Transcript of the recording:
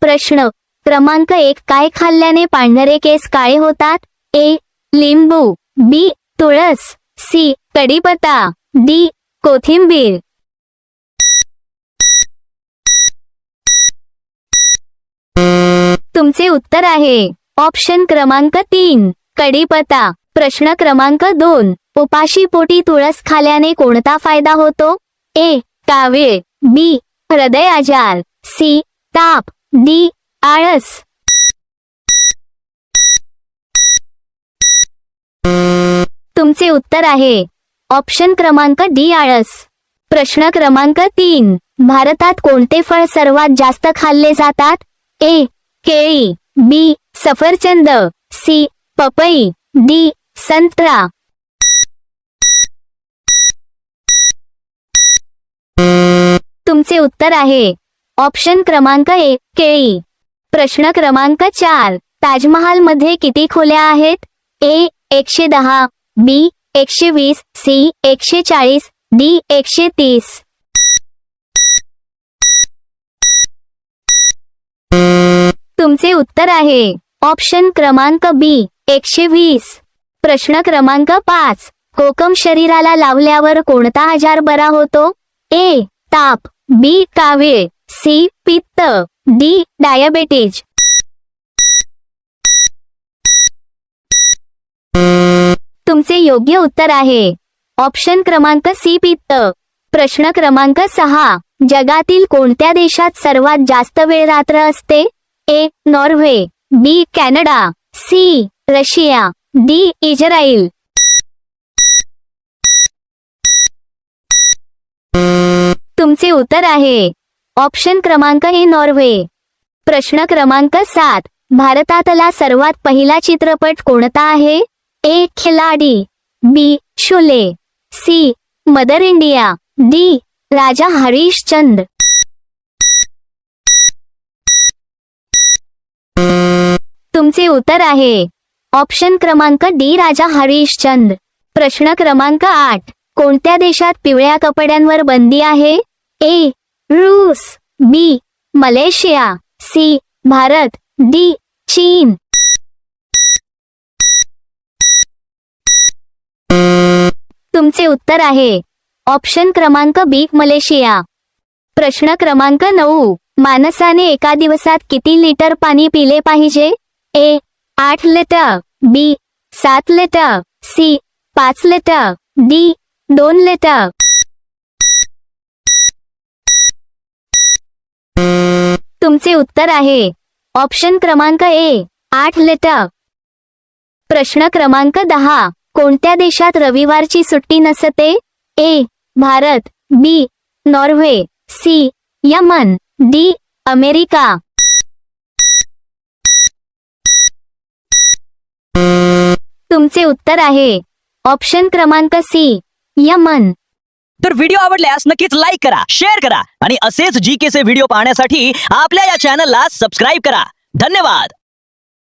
प्रश्न क्रमांक 1 काय खाल्ल्याने पांढरे केस काळे होतात? ए. लिंबू, बी. तुळस, सी. कढीपत्ता, डी. कोथिंबीर. तुमचे उत्तर आहे ऑप्शन क्रमांक 3 कढीपत्ता. प्रश्न क्रमांक 2 उपाशी पोटी तुळस खाल्याने कोणता फायदा होतो? ए. कावीळ, बी. हृदय आजार, सी. ताप, डी. आळस. तुमचे उत्तर आहे ऑप्शन क्रमांक डी आळस. प्रश्न क्रमांक 3 भारतात कोणते फळ सर्वात जास्त खाल्ले जातात? ए. केळी, बी. सफरचंद, सी. पपई, डी. संत्रा. तुमचे उत्तर आहे ऑप्शन क्रमांक 1 केळी. प्रश्न क्रमांक 4 ताजमहाल मध्ये किती खोल्या आहेत? ए. 110, बी. 120, सी. 140, डी. 130. तुमचे उत्तर आहे ऑप्शन क्रमांक बी 120. प्रश्न क्रमांक 5 कोकम शरीराला लावल्यावर कोणता आजार बरा होतो? ए. ताप, बी. कावीळ, सी. पित्त, डी. डायबिटीज. तुमचे योग्य उत्तर आहे ऑप्शन क्रमांक सी पित्त. प्रश्न क्रमांक 6 जगातील कोणत्या देशात सर्वात जास्त वेळ रात्र असते? A. Norway, B. Canada, C. Russia, D. Israel. तुमचे उत्तर आहे ऑप्शन क्रमांक ए नॉर्वे. प्रश्न क्रमांक 7 भारतातला सर्वात पहिला चित्रपट कोणता आहे? A. Khiladi, B. Sholay, C. Mother India, D. Raja Harishchandra. तुमचे उत्तर आहे ऑप्शन क्रमांक डी राजा हरिश्चंद्र. प्रश्न क्रमांक 8 कोणत्या देशात पिवळ्या कपड्यांवर बंदी आहे? ए. रूस, B. Malaysia, C. Bharat, D. चीन. तुमचे उत्तर आहे ऑप्शन क्रमांक बी मलेशिया. प्रश्न क्रमांक 9 माणसाने एका दिवसात किती लिटर पाणी पिले पाहिजे? A. 8 litre, B. 7 litre, C. 5 litre, D. 2 litre. तुमचे उत्तर आहे ऑप्शन क्रमांक ए 8 लिटर. प्रश्न क्रमांक 10 कोणत्या देशात रविवारची सुट्टी नसते? A. Bharat, B. Norway, C. Yemen, D. America. तुमचे उत्तर आहे ऑप्शन क्रमांक सी यमन. तर व्हिडिओ आवडल्यास नक्कीच लाईक करा, शेअर करा आणि असेच जीके चे व्हिडिओ पाहण्यासाठी आपल्या या चॅनलला सबस्क्राइब करा. धन्यवाद.